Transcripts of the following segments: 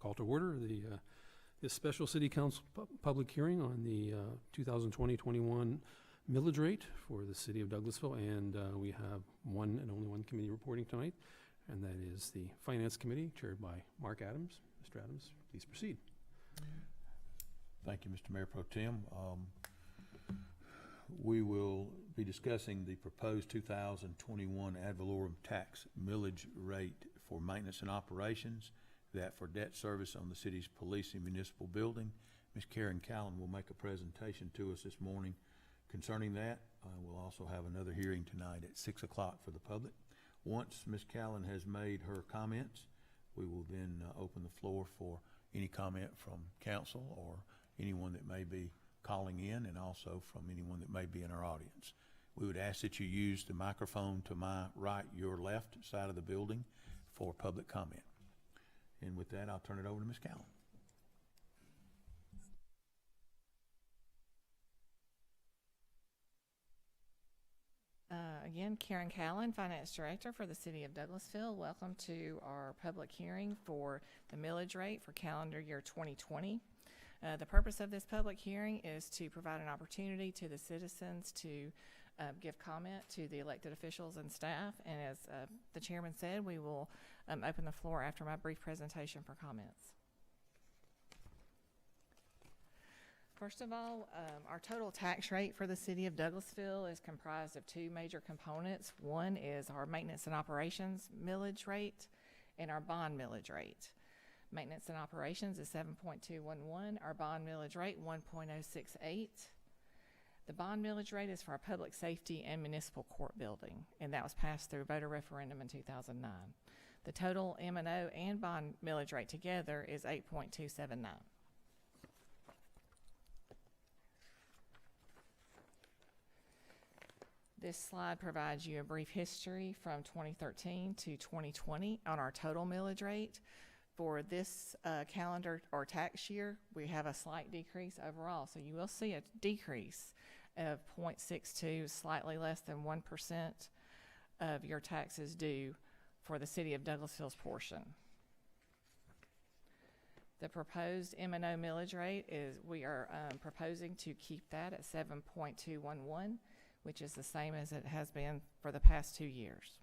Call to order this special City Council public hearing on the 2020-21 millage rate for the City of Douglasville, and we have one and only one committee reporting tonight, and that is the Finance Committee, chaired by Mark Adams. Mr. Adams, please proceed. Thank you, Mr. Mayor Pro Tem. We will be discussing the proposed 2021 ad valorem tax millage rate for maintenance and operations, that for debt service on the city's police and municipal building. Ms. Karen Callan will make a presentation to us this morning concerning that. We'll also have another hearing tonight at 6 o'clock for the public. Once Ms. Callan has made her comments, we will then open the floor for any comment from council or anyone that may be calling in, and also from anyone that may be in our audience. We would ask that you use the microphone to my right, your left side of the building for public comment. And with that, I'll turn it over to Ms. Callan. Again, Karen Callan, Finance Director for the City of Douglasville. Welcome to our public hearing for the millage rate for calendar year 2020. The purpose of this public hearing is to provide an opportunity to the citizens to give comment to the elected officials and staff. And as the chairman said, we will open the floor after my brief presentation for comments. First of all, our total tax rate for the City of Douglasville is comprised of two major components. One is our maintenance and operations millage rate and our bond millage rate. Maintenance and operations is 7.211, our bond millage rate 1.068. The bond millage rate is for our public safety and municipal court building, and that was passed through voter referendum in 2009. The total Mno and bond millage rate together is 8.279. This slide provides you a brief history from 2013 to 2020 on our total millage rate. For this calendar or tax year, we have a slight decrease overall. So you will see a decrease of 0.62, slightly less than 1% of your taxes due for the City of Douglasville's portion. The proposed Mno millage rate is, we are proposing to keep that at 7.211, which is the same as it has been for the past 2 years.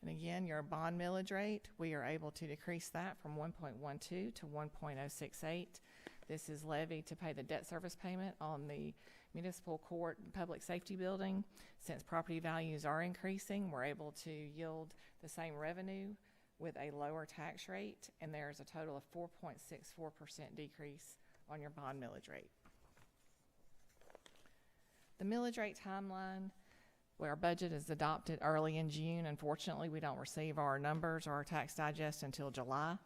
And again, your bond millage rate, we are able to decrease that from 1.12 to 1.068. This is levied to pay the debt service payment on the municipal court and public safety building. Since property values are increasing, we're able to yield the same revenue with a lower tax rate, and there's a total of 4.64% decrease on your bond millage rate. The millage rate timeline, where our budget is adopted early in June. Unfortunately, we don't receive our numbers or our tax digest until July.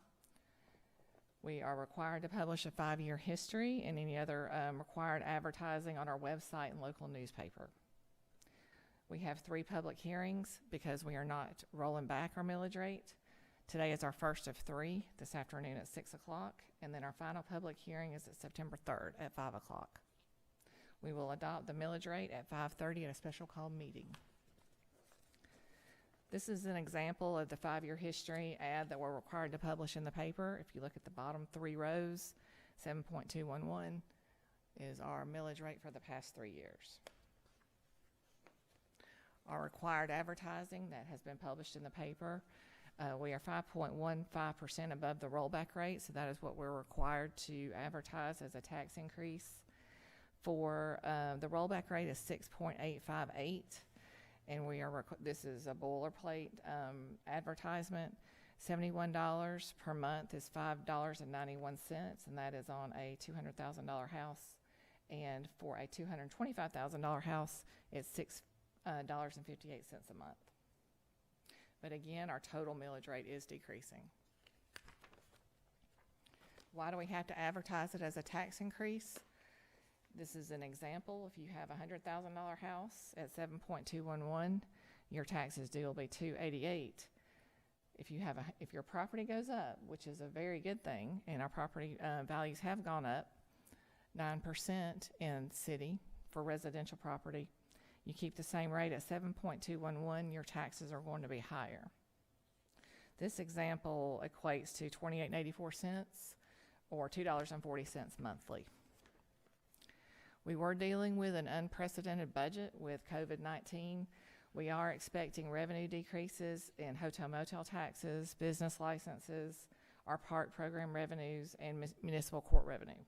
We are required to publish a 5-year history and any other required advertising on our website and local newspaper. We have 3 public hearings because we are not rolling back our millage rate. Today is our first of 3, this afternoon at 6 o'clock, and then our final public hearing is at September 3rd at 5 o'clock. We will adopt the millage rate at 5:30 at a special called meeting. This is an example of the 5-year history ad that we're required to publish in the paper. If you look at the bottom 3 rows, 7.211 is our millage rate for the past 3 years. Our required advertising that has been published in the paper, we are 5.15% above the rollback rate, so that is what we're required to advertise as a tax increase. For the rollback rate is 6.858, and we are this is a boilerplate advertisement. $71 per month is $5.91, and that is on a $200,000 house. And for a $225,000 house, it's $6.58 a month. But again, our total millage rate is decreasing. Why do we have to advertise it as a tax increase? This is an example. If you have a $100,000 house at 7.211, your taxes due will be $288. If your property goes up, which is a very good thing, and our property values have gone up 9% in city for residential property, You keep the same rate at 7.211, your taxes are going to be higher. This example equates to $28.84 or $2.40 monthly. We were dealing with an unprecedented budget with COVID-19. We are expecting revenue decreases in hotel motel taxes, business licenses, our park program revenues, and municipal court revenue.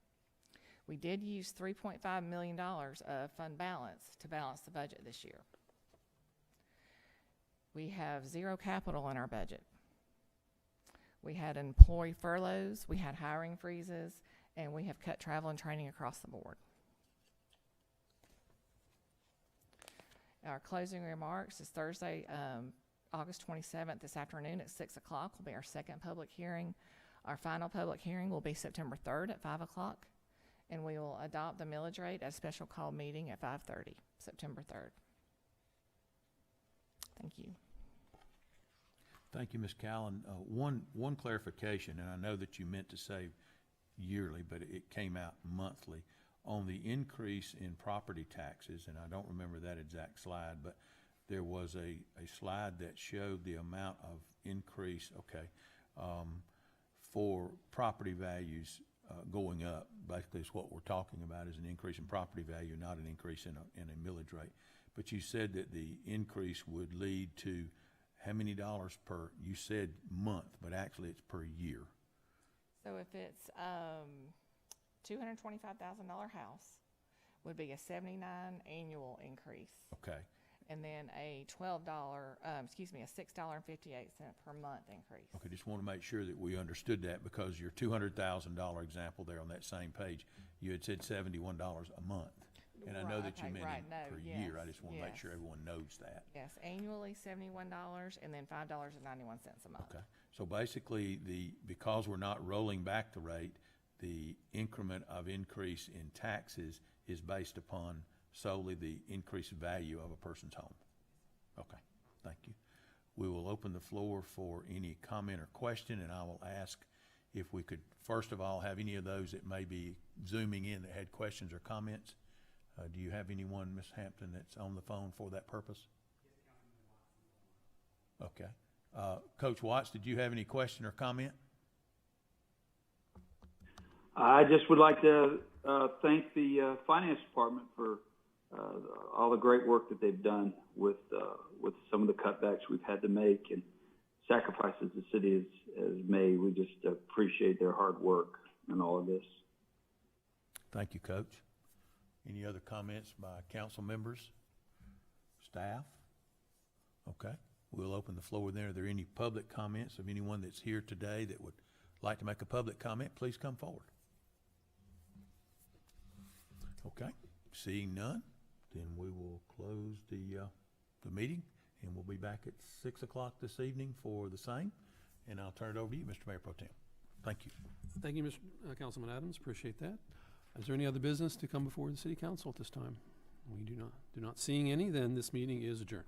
We did use $3.5 million of fund balance to balance the budget this year. We have zero capital in our budget. We had employee furloughs, we had hiring freezes, and we have cut travel and training across the board. Our closing remarks is Thursday, August 27th this afternoon at 6 o'clock will be our second public hearing. Our final public hearing will be September 3rd at 5 o'clock, and we will adopt the millage rate at a special call meeting at 5:30, September 3rd. Thank you. Thank you, Ms. Callan. One clarification, and I know that you meant to say yearly, but it came out monthly. On the increase in property taxes, and I don't remember that exact slide, but there was a slide that showed the amount of increase, for property values going up. Basically, it's what we're talking about is an increase in property value, not an increase in a millage rate. But you said that the increase would lead to how many dollars per, you said month, but actually it's per year. So if it's $225,000 house, would be a $79 annual increase. Okay. And then a $6.58 per month increase. Okay, just want to make sure that we understood that, because your $200,000 example there on that same page, you had said $71 a month. And I know that you meant per year. I just want to make sure everyone knows that. Yes, annually $71 and then $5.91 a month. Okay, so basically because we're not rolling back the rate, the increment of increase in taxes is based upon solely the increased value of a person's home. Okay, thank you. We will open the floor for any comment or question, and I will ask if we could first of all have any of those that may be zooming in that had questions or comments. Do you have anyone, Ms. Hampton, that's on the phone for that purpose? Okay. Coach Watts, did you have any question or comment? I just would like to thank the finance department for all the great work that they've done with some of the cutbacks we've had to make and sacrifices the city has made. We just appreciate their hard work in all of this. Thank you, Coach. Any other comments by council members, staff? Okay, we'll open the floor there. Are there any public comments of anyone that's here today that would like to make a public comment? Please come forward. Okay, seeing none, then we will close the meeting, and we'll be back at 6 o'clock this evening for the same. And I'll turn it over to you, Mr. Mayor Pro Tem. Thank you. Thank you, Mr. Councilman Adams. Appreciate that. Is there any other business to come before the City Council at this time? We do not. Seeing any, then this meeting is adjourned.